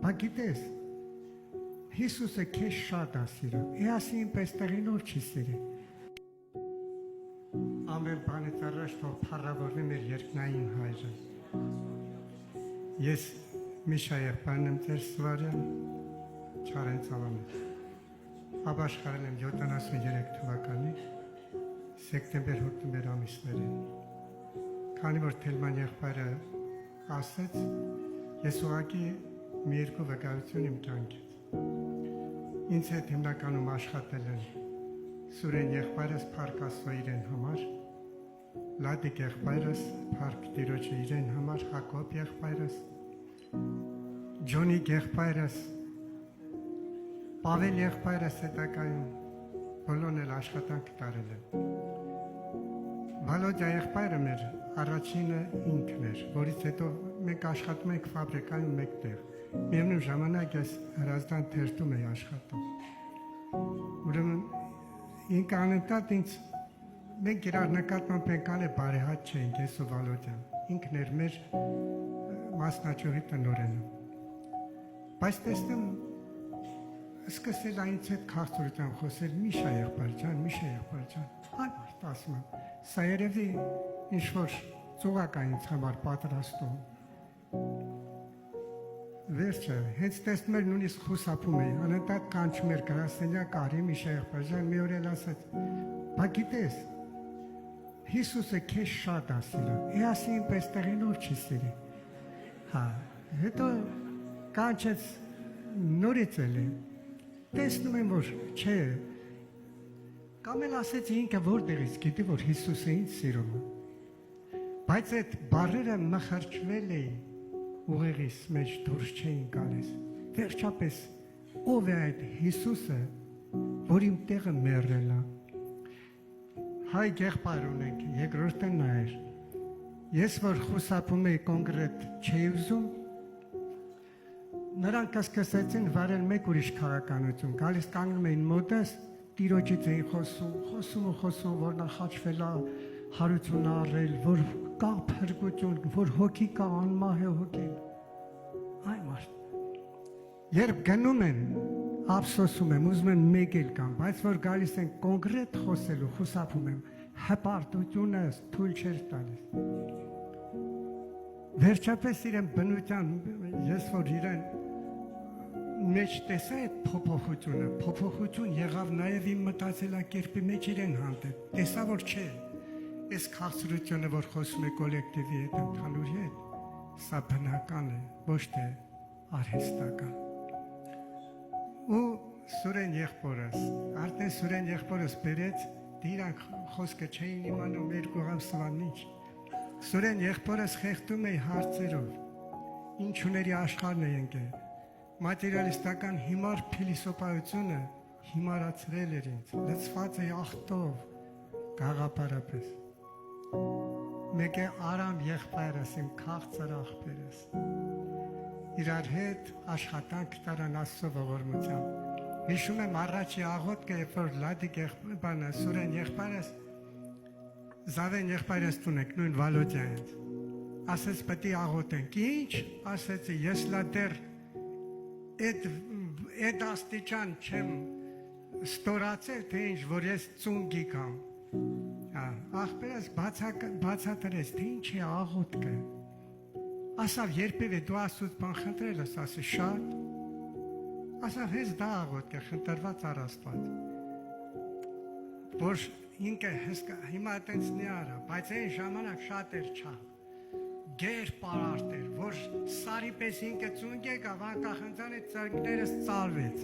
Գիտես, Հիսուսը քեզ շատ է սիրում, ասին պես տեղին որ չի սիրի։ Ամեն բանից առաջ թող փառավորվի մեր երկնային հայրը։ Ես Միշա եղբայրն եմ ձեր Սվարյան, Չարենցավանը։ Ապաշխարել եմ 73 թվականի սեպտեմբեր-հոկտեմբեր ամիսներին։ Քանի որ Թելման եղբայրը ասեց, ես ուղղակի մի երկու վկայություն իմ կյանքից։ Ինձ հետ հիմնականում աշխատել են Սուրեն եղբայրս Փառք Աստծո իրեն համար, Լադիկ եղբայրս Փառք Տիրոջը իրեն համար, Հակոբ եղբայրս, Ջոնի եղբայրս, Պավել եղբայրս հետագայում բոլորն էլ աշխատանք տարել են։ Վալոդյա եղբայրը մեր առաջինը ինքն էր, որից հետո մենք աշխատում ենք ֆաբրիկայում մեկտեղ։ Միևնույն ժամանակ ես Հրազդան թերթում էի աշխատում։ Ուրեմն ինքը անընդհատ ինձ մենք իրար նկատմամբ ենք բարեհաճ չէինք ես ու Վալոդյան։ Ինքն էր մեր մասնաճյուղի տնօրենը։ Բայց տեսնեմ սկսել այնց հետ քաղցրությամբ խոսել Միշա եղբայր ջան, այ մարդ ասում եմ, սա երևի ինչ-որ ծուղակ է ինձ համար պատրաստում։ Վերջը, հենց տեսնում էր նույնիսկ խուսափում էի, անընդհատ կանչում էր գրասենյակ արի Միշա եղբայր ջան, մի օր էլ ասաց, գիտես, Հիսուսը քեզ շատ է սիրում, ասին պես տեղին որ չի սիրի։ Հետո կանչեց նորից էլ է, տեսնում եմ, որ չէ, կամ էլ ասեց ինքը որտեղից գիտի, որ Հիսուսը ինձ սիրում է։ Բայց այդ բառերը մխրճվել էին ուղեղիս մեջ դուրս չէին գալիս։ Վերջապես ով է այդ Հիսուսը, որ իմ տեղը մեռել է։ Հայ եղբայր ունենք, երկրորդը նա էր։ Ես որ խուսափում էի կոնկրետ չէի ուզում, նրանք սկսեցին վարել մեկ ուրիշ քաղաքականություն, գալիս կանգնում էին մոտս, Տիրոջից էին խոսում, որ նա խաչվել է, հարություն առել, որ կա փրկություն, որ հոգի կա, անմահ է հոգին։ Այ մարդ։ Երբ գնում են, ափսոսում եմ, ուզում եմ մեկ էլ կամ, բայց որ գալիս են կոնկրետ խոսելու, խուսափում եմ, հպարտությունը թույլ չէր տալիս։ Վերջապես իրեն բնության, ես որ իրեն մեջ տեսա այդ փոփոխություն եղավ նաև իմ մտածելակերպի մեջ իրեն հանդեպ, տեսա որ չէ, այս քաղցրությունը, որ խոսում է կոլեկտիվի հետ, ընդհանուրի հետ, սա բնական է, ոչ թե արհեստական։ Ու Սուրեն եղբորս, արդեն Սուրեն եղբորս բերեց, դիրանք խոսքը չէին իմանում երկու ամսվանից, Սուրեն եղբորս խեղդում էի հարցերով, ինչ ուների աշխարհն է ընկել, մատերիալիստական հիմար փիլիսոփայությունը հիմարացրել էր ինձ, լցված էի ախտով, գաղափարապես։ Մեկ է Արամ եղբայրս, իմ քաղցր աղբերս, իրար հետ աշխատանք տարան Աստծո ողորմությամբ։ Հիշում եմ առաջի աղոթքը, երբ որ Լադիկ եղբայրը, Սուրեն եղբայրս, Զավեն եղբայրս տունեք, նույն Վալոդյանից, ասեց պետք է աղոթենք, ինչ, ասեցի, ես լա դեռ այդ աստիճան չեմ ստորացել, թե ինչ, որ ես ծունգի կամ, աղբերս բացատրեց, թե ինչ է աղոթքը, ասավ երբևէ դու Աստծուց բան խնդրել ես, ասի շատ, ասավ հենց դա աղոթքը խնդրված առ Աստված, որ ինքը հիմա այտենց նի արա, բայց այն ժամանակ շատ էր չաղ, գեր պարարտ էր, որ սարի պես ինքը ծունգ եկավ, անկախ այդ ծրկներս ծալվեց,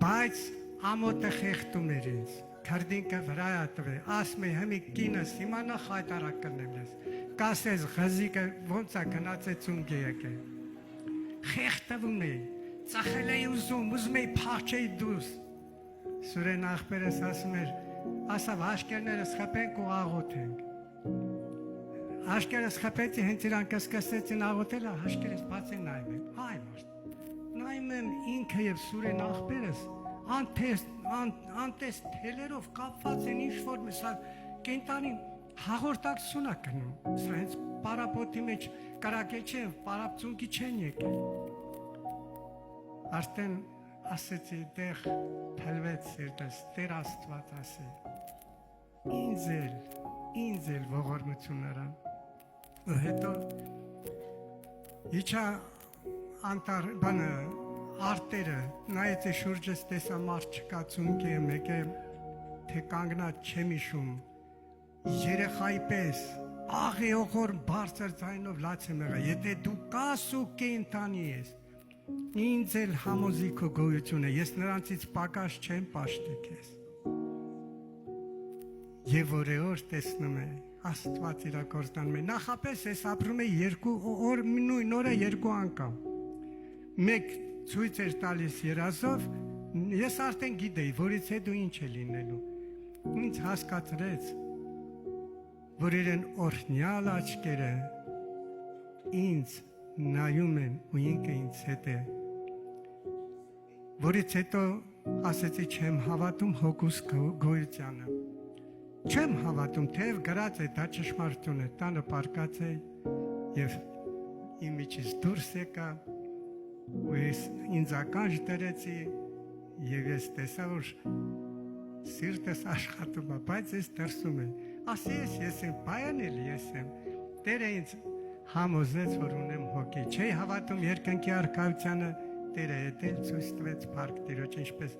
բայց ամոտը խեղդում էր ինձ, քրդինքը վրայա տվե, ասում է հմի կինս, հիմա նա խայտարակ կնեմ ես, կասես ղզիկը ոնց է գնացե ծունգ եկե, խեղդվում էի, ծախել էի ուզում էի փախչեի դուրս, Սուրեն աղբերս ասում էր, ասավ աշկերներս խփենք ու աղոթենք, աշկերս խփեցի, հենց իրանք սկսեցին աղոթել, աշկերս բացի նայում եմ, այ մարդ, նայում եմ ինքը և Սուրեն աղբերս, անտես թելերով կապված են ինչ-որ կենտանի հաղորդակցություն է կնում, սա հենց պարապոտի մեջ կրակե չեն, պարապցունքի չեն եկել։ Արդեն ասեցի դեղ թալվեց սիրտս, Տեր Աստված ասի, ինձ էլ ողորմություն նրան։ Հետո իջա անտար բանը արտերը նայեցի շուրջս տեսա մարդ չկա ծունկի եմ եկե թե կանգնած չեմ իշում երեխայի պես աղեողոր բարձր ձայնով լաց եմ եղա եթե դու կաս ու կենդանի ես ինձ էլ համոզի քո գոյությունը ես նրանցից պակաս չեմ պաշտի քեզ եւ որեօր տեսնում է Աստված իր կործանում է նախապես ես ապրում եմ 2 օր նույն օրը 2 անգամ մեկ ցույց էր տալիս երազով ես արդեն գիտեի որից հետո ինչ է լինելու ինձ հասկացրեց որ իրեն օրհնյալ աչքերը ինձ նայում են ու ինքը ինձ հետ է որից հետո ասեցի չեմ հավատում հոգուս գոյությանը չեմ հավատում թեև գրած է դա ճշմարտություն է տանը պարկած է եւ իմ միջից դուրս եկա ու ես ինձ ականջ դրեցի եւ ես տեսա որ սիրտս աշխատում է բայց ես դրսում եմ ասի ես եմ բայանել ես եմ Տերը ինձ համոզեց որ ունեմ հոգի չէի հավատում երկնքի արքայությանը Տերը հետել ցույց տվեց փառք Տիրոջ ինչպես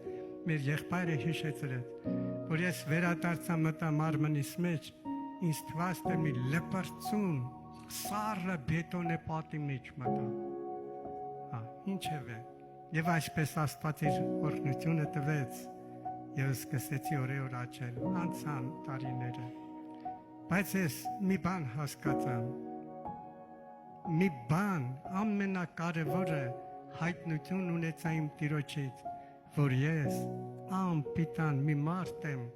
մեր եղբայրը հիշեցրեց որ ես վերադարձա մտա մարմնիս մեջ ինձ թվաց թե մի լպրծուն սառը բետոնե պատի մեջ մտա ինչև է եւ այսպես Աստված իր օրհնությունը տվեց եւ սկսեցի օրեօր աճել անցան տարիները բայց ես մի բան հասկացա մի բան ամենակարևորը հայտնություն ունեցա իմ Տիրոջից որ ես անպիտան մի մարդ եմ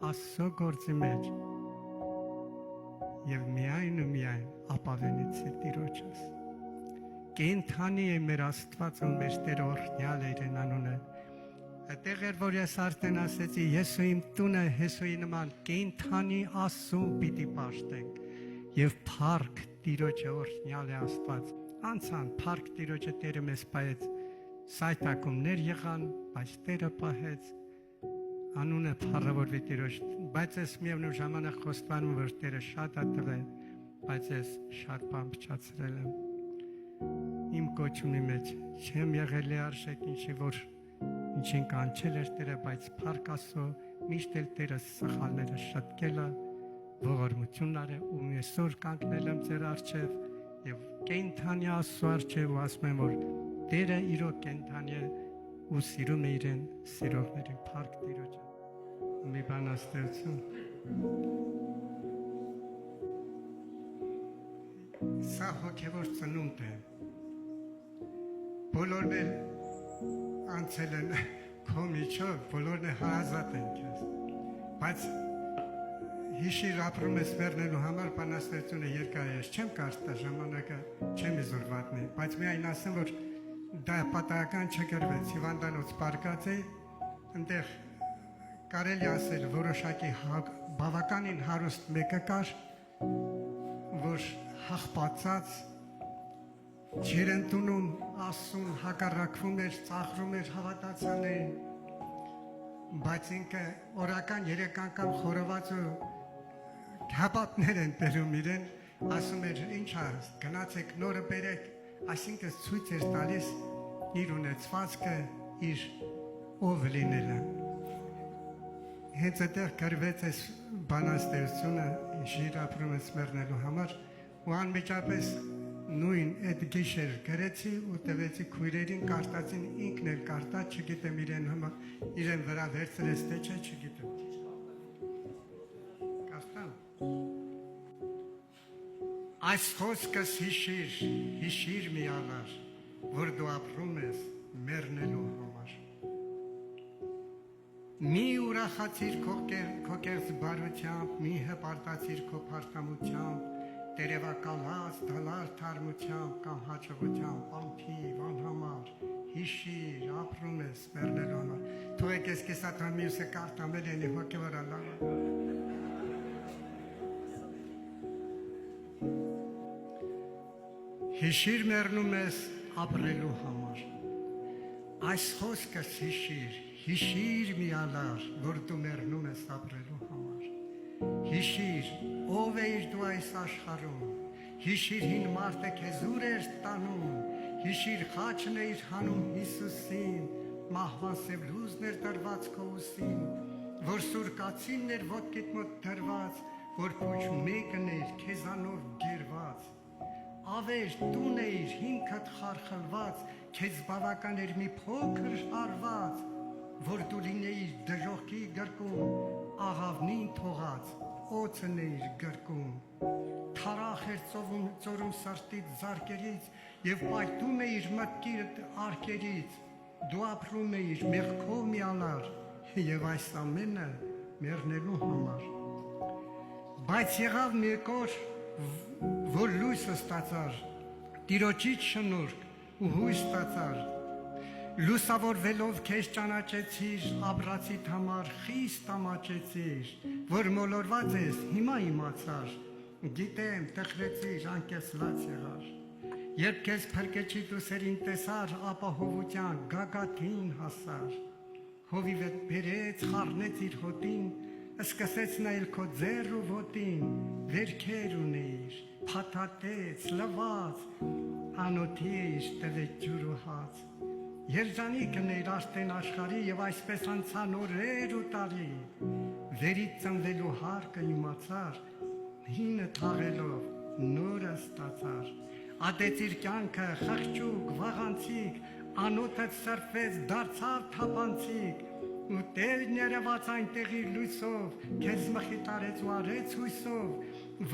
Աստծո գործի մեջ եւ միայն ու միայն ապավենեցի Տիրոջս կենդանի է մեր Աստված ու մեր Տեր օրհնյալ է իրեն անունը այդտեղ էր որ ես արդեն ասեցի ես ու իմ տունը Հեսուի նման կենդանի Աստծուն պիտի պաշտենք եւ փառք Տիրոջը օրհնյալ է Աստված անցան փառք Տիրոջը Տերը մեզ պահեց սայթակումներ եղան բայց Տերը պահեց անունը փառավորվի Տիրոջ բայց ես միևնույն ժամանակ խոստանում որ Տերը շատ է տվել բայց ես շատ բան փչացրել եմ իմ կոչումի մեջ չեմ եղել արժեք ինչին կանչել էր Տերը բայց փառք Աստծո միշտ էլ Տերը սխալները շտկել է ողորմություն արել ու այսօր կանգնել եմ ձեր առջև եւ կենդանի Աստծո առջև ու ասում եմ որ Տերը իրոք կենդանի է ու սիրում է իրեն սիրողներին փառք Տիրոջը մի բան աստեղծում սա հոգևոր ծնունդ է բոլորն էլ անցել են քո միջով բոլորն էլ հարազատ են քեզ բայց հիշիր ապրում ես վերնելու համար բանաստեղծությունը երկար է ես չեմ կարծա ժամանակը չեմ իզորվատնի բայց միայն ասեմ որ դա պատահական չգրվեց հիվանդանոց պարկած է այնտեղ կարելի ասել որոշակի բավականին հարուստ մեկը կար որ հաղպացած ջերենտունում ասում հակառակվում էր ծաղրում էր հավատացան էին բայց ինքը օրական 3 անգամ խորոված ու հապատներ են տերում իրեն ասում էր ինչ է գնացեք նորը բերեք այսինքն ցույց էր տալիս իր ունեցվածքը իր ով լինելը հենց այդտեղ գրվեց այս բանաստեղծությունը շիր ապրում ես մեռնելու համար ու անմիջապես նույն այդ գիշեր գրեցի ու տվեցի քույրերին կարդացին ինքն էլ կարդաց չգիտեմ իրեն վրա վերցրեց թե չէ չգիտեմ կարդամ այս խոսքս հիշիր մի ալար որ դու ապրում ես մեռնելու համար մի ուրախացիր քո կեղծ բարությամբ մի հպարտացիր քո փարտամությամբ տերևակալած դալար թարմությամբ կամ հաճողությամբ անթիվ անհամար հիշիր ապրում ես մեռնելու համար թողեք ես կեսատան մյուսը կարդամել են հոգևոր ալավը Հիշիր մեռնում ես ապրելու համար։ Այս խոսքս հիշիր միանար, որ դու մեռնում ես ապրելու համար։ Հիշիր, ով էիր դու այս աշխարհում, հիշիր հին մարդը քեզ ուր էր տանում, հիշիր խաչն էիր հանում Հիսուսին, մահվան սև լուզն էր դրված քո ուսին, որ սուրկացինն էր ոտքիդ մոտ դրված, որ փուչ մեկն էր քեզանով գերված, ավեր տուն էիր հիմքդ խարխլված, քեզ բավական էր մի փոքր հարված, որ դու լինեիր դժոխքի գրկում, աղավնին թողած, օծն էիր գրկում, թարախ էր ծորում սրտիդ զարկերից և պայթում էիր մտքիդ արկերից, դու ապրում էիր մեղքով միանար և այս ամենը մեռնելու համար, բայց եղավ մի օր, որ լույսը ստացար, Տիրոջից շնորհք ու հույս ստացար, լուսավորվելով քեզ ճանաչեցիր, ապրածիդ համար խիստ ամաչեցիր, որ մոլորված ես, հիմա իմացար, գիտեմ, տխրեցիր, անկեսլաց եղար, երբ քեզ փրկեցի դուսերին տեսար, ապահովության գագաթին հասար, հովիվդ բերեց, խառնեց իր հոտին, սկսեց նայել քո ձեռ ու ոտին, վերքեր ունեիր, փաթաթեց, լված, անոթի էիր տվեց ջուր ու հաց, երջանիկն էիր արդեն աշխարհի և այսպես անցան օրեր ու տարի, վերից ծնվելու հարկը իմացար, հինը թաղելով նորը ստացար, ատեցիր կյանքը խղճուկ, վաղանցիկ, անոթդ սրբվեց, դարձավ թափանցիկ, ու Տերն երևաց այնտեղի լույսով, քեզ մխիթարեց ու արեց հույսով,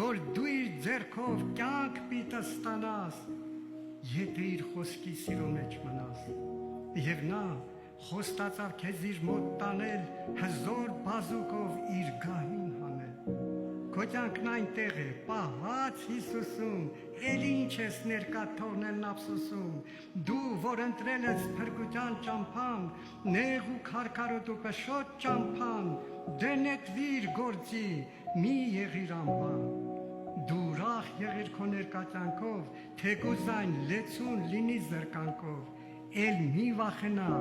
որ դու իր ձեռքով կյանք պիտի ստանաս, եթե իր խոսքի սիրո մեջ մնաս, և նա խոստացավ քեզ իր մոտ տանել, հզոր բազուկով իր գահին հանել, քո կյանքն այնտեղ է, պահված Հիսուսում, էլ ինչ ես ներկա թողնելն ափսոսում, դու, որ ընտրել ես փրկության ճամփան, նեղ ու քարքարոտ ու պշոտ ճամփան, դե նետվիր գործի, մի եղիր անբան, դու ուրախ եղիր քո ներկա կյանքով, թեկուզ այն լեցուն լինի զրկանքով, էլ մի վախենա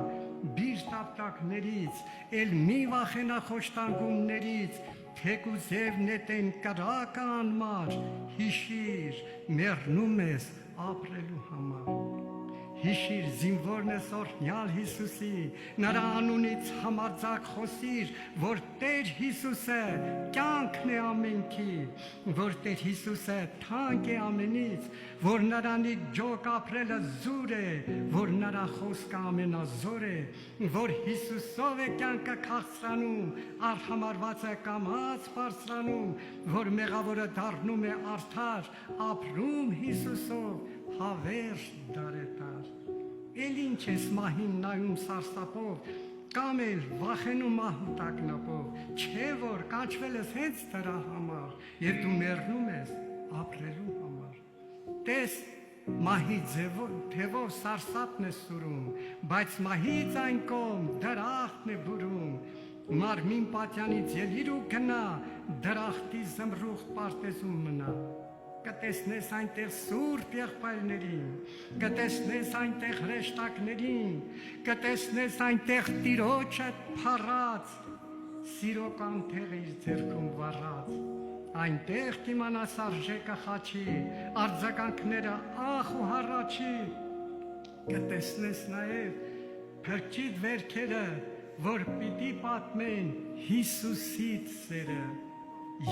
բիրտ ապտակներից, էլ մի վախենա խոշտանգումներից, թեկուզև նետեն կրակը անմար, հիշիր, մեռնում ես ապրելու համար, հիշիր զինվորն ես օրհնյալ Հիսուսի, նրա անունից համարձակ խոսիր, որ Տեր Հիսուսը կյանքն է ամենքի, որ Տեր Հիսուսը թանկ է ամենից, որ նրանից ջոկ ապրելը զուր է, որ նրա խոսքը ամենազոր է, որ Հիսուսով է կյանքը քաղցրանում, արհամարված է կամաց բարձրանում, որ մեղավորը դառնում է արդար, ապրում Հիսուսով, հավերժ դարետար, էլ ինչ ես մահին նայում սարսափով, կամ էլ վախենում մահու տագնապով, չէ որ կանչվել ես հենց դրա համար, և դու մեռնում ես ապրելու համար, տես մահի թևով սարսափն է սուրում, բայց մահից այն կողմ դրախտն է բուրում, մարմին պատյանից ելիր ու գնա, դրախտի զմրուխտ պարտեզում մնա, կտեսնես այնտեղ սուրբ եղբայրներին, կտեսնես այնտեղ հրեշտակներին, կտեսնես այնտեղ Տիրոջը փառած, սիրո կանթեղ իր ձեռքում վառած, այնտեղ կիմանաս արժեքը խաչի, արձագանքները ախ ու հառաչի, կտեսնես նաև փրկիչիդ վերքերը, որ պիտի պատմեն Հիսուսից սերը,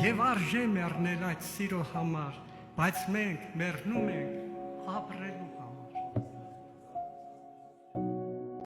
և արժե մեռնել այդ սիրո համար, բայց մենք մեռնում ենք ապրելու համար։